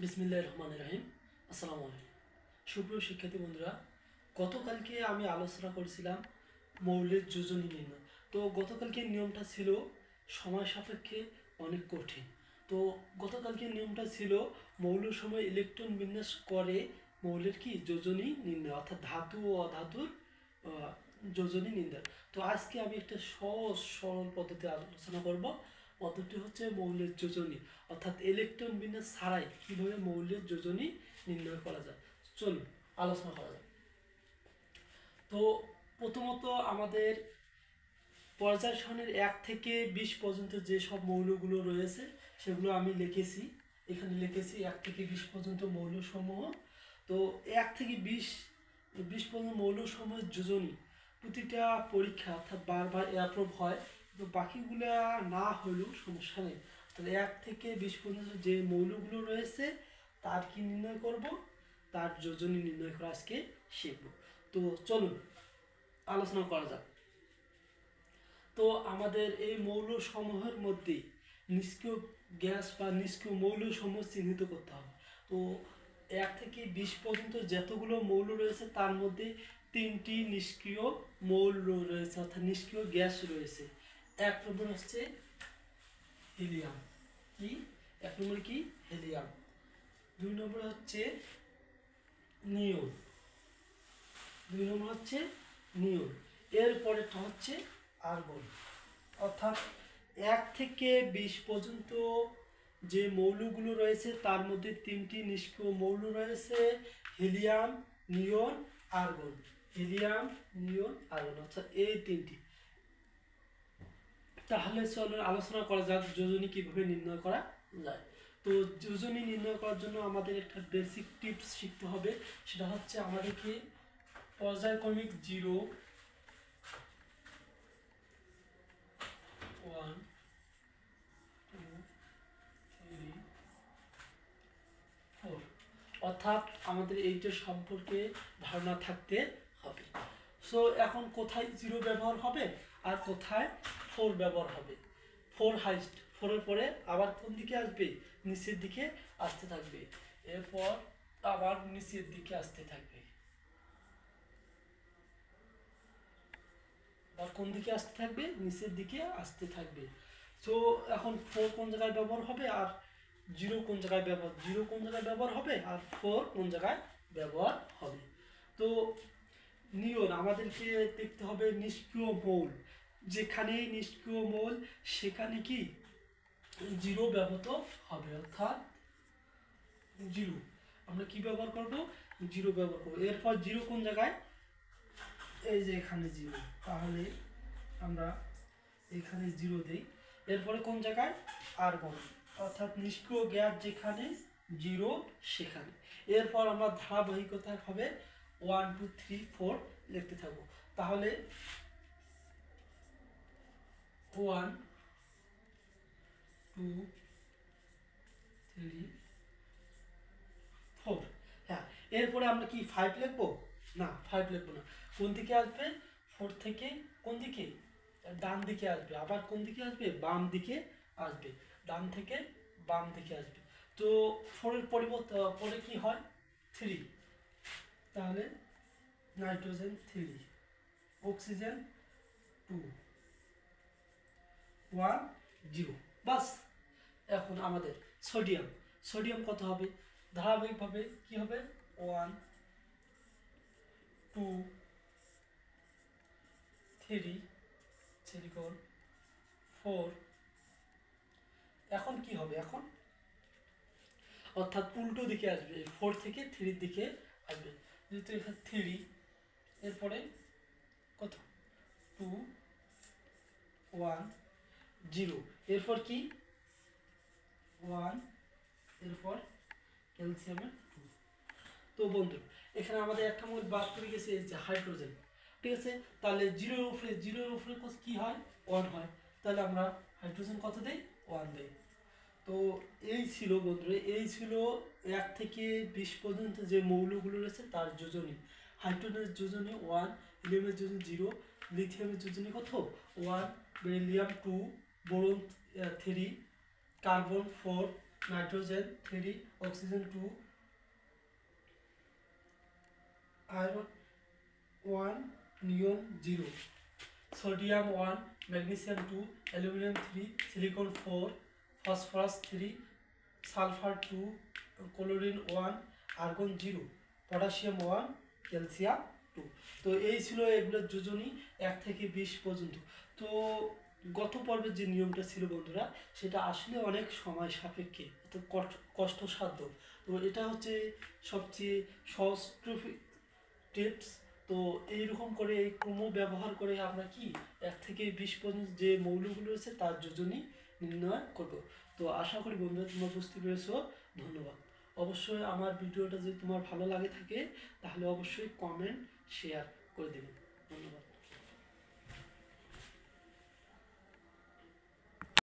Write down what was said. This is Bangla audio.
বিসমিল্লাহির রহমানির রহিম। আসসালামু আলাইকুম সুপ্রিয় শিক্ষার্থী বন্ধুরা, গতকালকে আমি আলোচনা করেছিলাম মৌলের যোজনী নির্ণয়। তো গতকালকে নিয়মটা ছিল সময় সাপেক্ষে অনেক কঠিন। তো গতকালকে নিয়মটা ছিল মৌল সময় ইলেকট্রন বিন্যাস করে মৌলের কি যোজনী নির্ণয়, অর্থাৎ ধাতু ও অধাতুর যোজনী নির্ণয়। তো আজকে আমি একটা সহজ সরল পদ্ধতি আলোচনা করব। পদ্ধতি হচ্ছে মৌলের যোজনী, অর্থাৎ ইলেকট্রন বিন্যাস ছাড়াই কিভাবে মৌলের যোজনী নির্ণয় করা যায়। চলুন আলোচনা করা যায়। তো প্রথমত আমাদের পর্যায় সারণীর 1 থেকে 20 পর্যন্ত যেসব মৌলগুলো রয়েছে সেগুলো আমি লিখেছি। এখানে লিখেছি 1 থেকে 20 পর্যন্ত মৌলসমূহ। তো 1 থেকে 20 পর্যন্ত মৌলসমূহের যোজনী প্রতিটা পরীক্ষা অর্থাৎ বারবার অ্যাপ্রুভ হয়, তো বাকিগুলা না হলেও সমস্যা নেই। তাহলে 1 থেকে 20 পর্যন্ত যে মৌলগুলো রয়েছে তার কি নির্ণয় করব, তার যোজনী নির্ণয় করা আজকে শিখব। তো চলুন আলোচনা করা যাক। তো আমাদের এই মৌলসমূহের মধ্যে নিষ্ক্রিয় গ্যাস বা নিষ্ক্রিয় মৌলসমূহ চিহ্নিত করতে হবে। তো 1 থেকে 20 পর্যন্ত যতগুলো মৌল রয়েছে তার মধ্যে 3টি নিষ্ক্রিয় মৌল রয়েছে, অর্থাৎ নিষ্ক্রিয় গ্যাস রয়েছে। 1 নম্বর হচ্ছে হিলিয়াম। কি 1 নম্বর কি হিলিয়াম। 2 নম্বর হচ্ছে নিয়ন। 2 নম্বর হচ্ছে নিয়ন। এরপরেরটা হচ্ছে আর্গন। অর্থাৎ 1 থেকে 20 পর্যন্ত যে মৌলগুলো রয়েছে তার মধ্যে 3টি নিষ্ক্রিয় মৌল রয়েছে, হিলিয়াম, নিয়ন, আর্গন। হিলিয়াম, নিয়ন, আর্গন, অর্থাৎ এই 3টি। তাহলে চলো আলোচনা করা যাক যোজনী কিভাবে নির্ণয় করা যায়। তো যোজনী নির্ণয় করার জন্য আমাদের একটা বেসিক টিপস শিখতে হবে। সেটা হচ্ছে আমাদেরকে পর্যায়ক্রমিক 0, 1, 2, 3, 4 অর্থাৎ আমাদের এইটার সম্পর্কে ধারণা থাকতে হবে। সো এখন কোথায় 0 ব্যবহার হবে আর কোথায় 4 ব্যবহার হবে। 4 হাইস্ট, 4-এর পরে আবার কোন দিকে আসবে, নিচের দিকে আসতে থাকবে। এরপর আবার নিচের দিকে আসতে থাকবে, বা কোন দিকে আসতে থাকবে, নিচের দিকে আসতে থাকবে। সো এখন 4 কোন জায়গায় ব্যবহার হবে আর 0 কোন জায়গায় ব্যবহার, 0 কোন জায়গায় ব্যবহার হবে আর 4 কোন জায়গায় ব্যবহার হবে। তো নিয়ন আমাদেরকে দেখতে হবে নিষ্ক্রিয় মৌল, যেখানেই নিষ্ক্রিয় মৌল সেখানে কি 0 ব্যবহৃত হবে, অর্থাৎ 0 আমরা কি ব্যবহার করব, 0 ব্যবহার করব। এরপর 0 কোন জায়গায়, এই যে এখানে 0, তাহলে আমরা এখানে 0 দেই। এরপরে কোন জায়গায়, আর্গন, অর্থাৎ নিষ্ক্রিয় গ্যাস যেখানে 0 সেখানে। এরপর আমরা ধারাবাহিকতাভাবে 1, 2, 3, 4 লিখতে থাকবো। তাহলে 1, 2, 3, 4। হ্যাঁ, এরপরে আমরা কি 5 লিখবো, না 5 লিখবো না। কোন দিকে আসবে, 4 থেকে কোন দিকে, ডান দিকে আসবে। আবার কোন দিকে আসবে, বাম দিকে আসবে। ডান থেকে বাম দিকে আসবে। তো 4-এর পরিবর্তে পরে কি হয়, 3। তাহলে নাইট্রোজেন 3, অক্সিজেন 2, 1, 0। বাস। এখন আমাদের সোডিয়াম, সোডিয়াম কত হবে, ধারাবাহিকভাবে কি হবে, 1, 2, 3, সিলিকন 4। এখন কি হবে, এখন অর্থাৎ উল্টো দিকে আসবে, 4 থেকে 3-র দিকে আসবে। যেহেতু এখানে 3, এরপরে কত, 2, 1, 0। এরপর কি 1, এরপর ক্যালসিয়ামের 2। তো বন্ধু এখানে আমাদের একটা মৌল বাদ পড়ে গেছে, এই যে হাইড্রোজেন। ঠিক আছে, তাহলে 0-এর উপরে কি হয়, 1 হয়। তাহলে আমরা হাইড্রোজেন কত দেই, 1 দেই। তো এই ছিল বন্ধুরা, এই ছিল 1 থেকে 20 পর্যন্ত যে মৌলগুলো রয়েছে তার যোজনী। হাইড্রোজেনের যোজনী 1, হিলিয়ামের যোজনী 0, লিথিয়ামের যোজনী কত 1, beryllium 2, boron 3, carbon 4, nitrogen 3, oxygen 2, iron 1, neon 0, sodium 1, magnesium 2, aluminium 3, silicon 4, phosphorus 3, sulphur 2, chlorine 1, argon 0, potassium 1, calcium 2। তো এই ছিল এগুলোর যোজনী 1 থেকে 20 পর্যন্ত। তো গত পর্বের যে নিয়মটা ছিল বন্ধুরা, সেটা আসলে অনেক সময় সাপেক্ষে, তো কষ্টসাধ্য। তো এটা হচ্ছে সবচেয়ে সহজ টিপস। তো এইরকম করে এই ক্রম ব্যবহার করে আমরা কি 1 থেকে 20 পর্যন্ত যে মৌলগুলো রয়েছে তার যোজনী নির্ণয় করব। তো আশা করি বন্ধুরা তোমরা বুঝতে পেরেছো। ধন্যবাদ। অবশ্যই আমার ভিডিওটা যদি তোমার ভালো লাগে থাকে তাহলে অবশ্যই কমেন্ট শেয়ার করে দেবেন। ধন্যবাদ।